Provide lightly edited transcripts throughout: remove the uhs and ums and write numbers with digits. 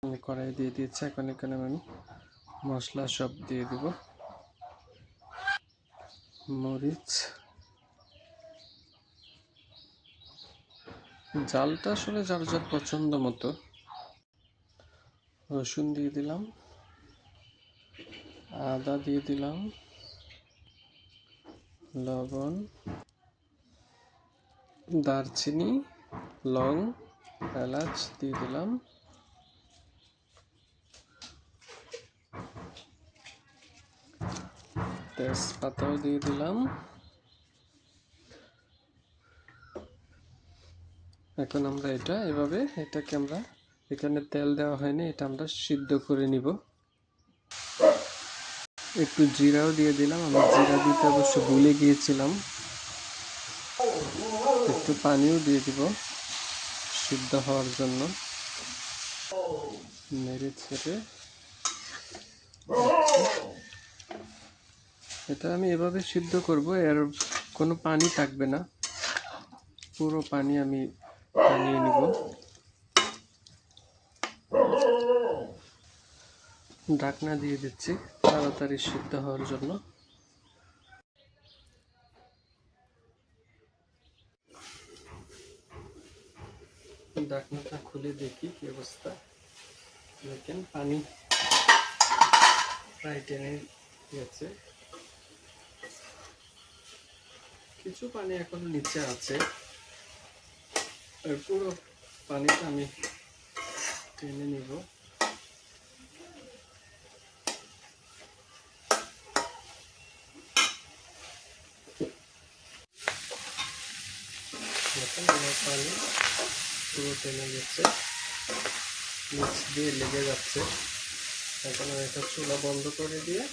আমি কড়াই দিয়ে দিয়েছি। এখন এখানে আমি মশলা সব দিয়ে দিব। মরিচ, জালটা আসলে যার যার পছন্দ মতো। রসুন দিয়ে দিলাম, আদা দিয়ে দিলাম, লবণ, দারচিনি, লং, এলাচ দিয়ে দিলাম, তেজপাতাও দিয়ে দিলাম। এখন আমরা এটাকে আমরা এখানে তেল দেওয়া হয়নি, এটা আমরা সিদ্ধ করে নিব। একটু জিরাও দিয়ে দিলাম, আমি জিরা দিতে অবশ্য ভুলে গিয়েছিলাম। একটু পানিও দিয়ে দিব সিদ্ধ হওয়ার জন্য। নেড়ে ছেড়ে এটা আমি এভাবে সিদ্ধ করব, এর কোনো পানি থাকবে না, পুরো পানি আমি নিয়ে নিব। ঢাকনা দিয়ে দিচ্ছি তাড়াতাড়ি সিদ্ধ হওয়ার জন্য। ঢাকনাটা খুলে দেখি কি অবস্থা। দেখেন পানি প্রায় টেনে গেছে, কিছু পানি এখন নিচে আছে, আর পুরো পানিটা আমি টেনে নিব। দেখেন আমার পানি পুরো টেনে গেছে, নিচ দিয়ে লেগে যাচ্ছে। এখন আমি এটা চুলা বন্ধ করে দিয়ে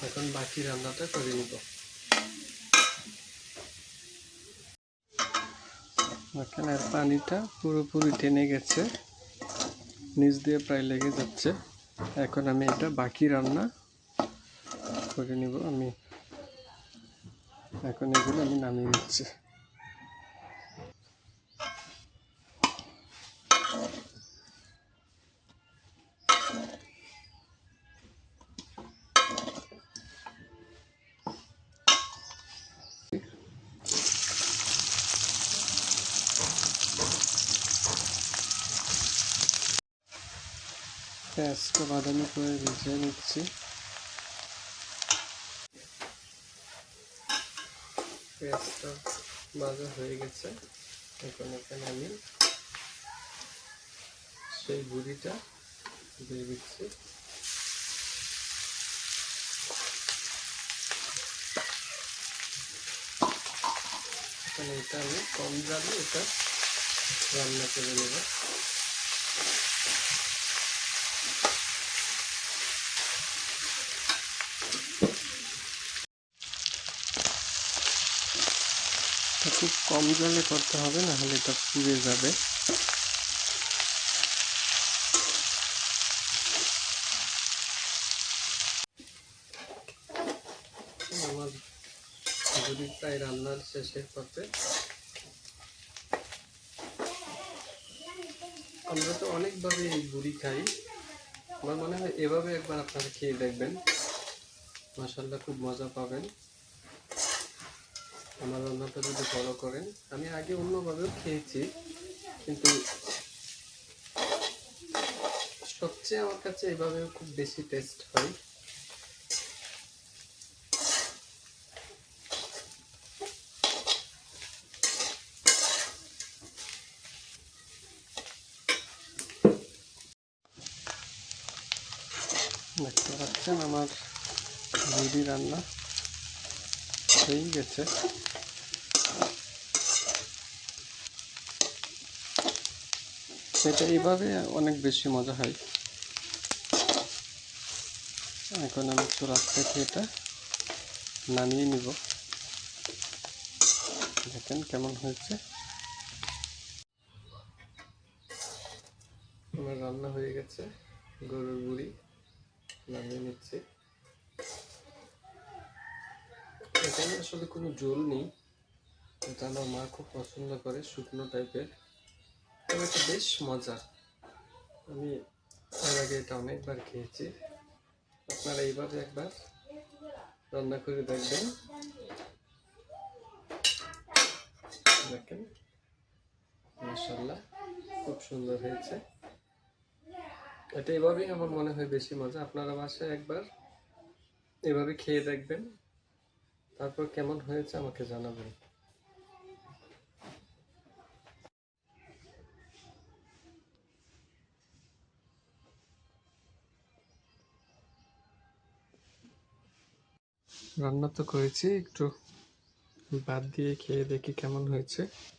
এখন বাকি রান্নাটা করে নিব। এখন আর পানিটা পুরোপুরি টেনে গেছে, নিচ দিয়ে প্রায় লেগে যাচ্ছে। এখন আমি এটা বাকি রান্না করে নিব। এখন এগুলো আমি নামিয়ে নিচ্ছি। পেঁয়াজটা বাদামি করে ভেজে নিচ্ছি। পেঁয়াজটা ভাজা হয়ে গেছে, এখন এখানে আমি সেই বুড়িটা দিয়ে দিচ্ছি। এখানে এটা আমি কম জালে এটা রান্না করে নেব। খুব কম জালে করতে হবে, না হলে এটা পুড়ে যাবে। আমার বুড়ি প্রায় রান্নার শেষের পথে। আমরা তো অনেকভাবে এই বুড়ি খাই, আমার মনে হয় এভাবে একবার আপনারা খেয়ে দেখবেন, মাশাআল্লাহ খুব মজা পাবেন আমার রান্নাটা যদি ফলো করেন। আমি আগে অন্যভাবেও খেয়েছি, কিন্তু সবচেয়ে আমার কাছে এভাবে খুব বেশি টেস্ট হয়। দেখতে পাচ্ছেন আমার বুড়ি রান্না হয়ে গেছে। সেটা এইভাবে অনেক বেশি মজা হয়। এখন আমি চুলা থেকে এটা নামিয়ে নিব। দেখেন কেমন হয়েছে। আমার রান্না হয়ে গেছে, গরুর বুড়ি নামিয়ে নিচ্ছি। এখানে আসলে কোনো ঝোল নেই, এটা আমার মা খুব পছন্দ করে, শুকনো টাইপের, তবে এটা বেশ মজার। আমি এর আগে এটা অনেকবার খেয়েছি, আপনারা এইভাবে একবার রান্না করে দেখবেন। দেখেন মাশাআল্লাহ খুব সুন্দর হয়েছে। এটা এভাবেই আমার মনে হয় বেশি মজা। আপনারা বাসায় একবার এভাবে খেয়ে দেখবেন, তারপর কেমন হয়েছে আমাকে জানাবেন। রান্না তো করেছি, একটু বাদ দিয়ে খেয়ে দেখি কেমন হয়েছে।